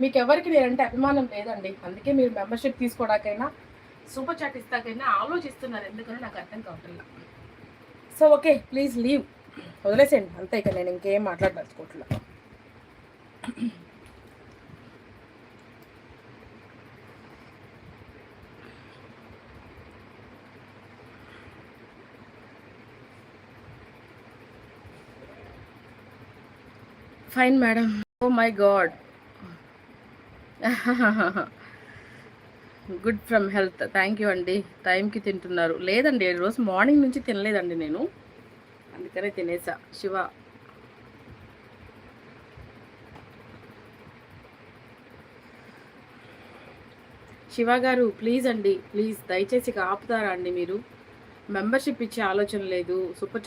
మీకు ఎవరికి నేనంటే అభిమానం లేదండి. అందుకే మీరు మెంబర్‌షిప్ తీసుకోవడానికైనా, సూపర్ చాట్ ఇస్తాకైనా ఆలోచిస్తున్నారు. ఎందుకని నాకు అర్థం కావట్లేదు. So okay. Please leave. వదిలేసేయండి. అంతే, ఇక నేను ఇంకేం మాట్లాడదలుచుకోవట్లే. Fine madam. Oh my God. Good from health. Thank you అండి. టైంకి తింటున్నారు. లేదండి, ఈరోజు మార్నింగ్ నుంచి తినలేదండి నేను, అందుకనే తినేసా. శివ గారు ప్లీజ్ అండి, ప్లీజ్ దయచేసి ఆపుతారా అండి మీరు? మెంబర్షిప్ ఇచ్చే ఆలోచన లేదు. సూపర్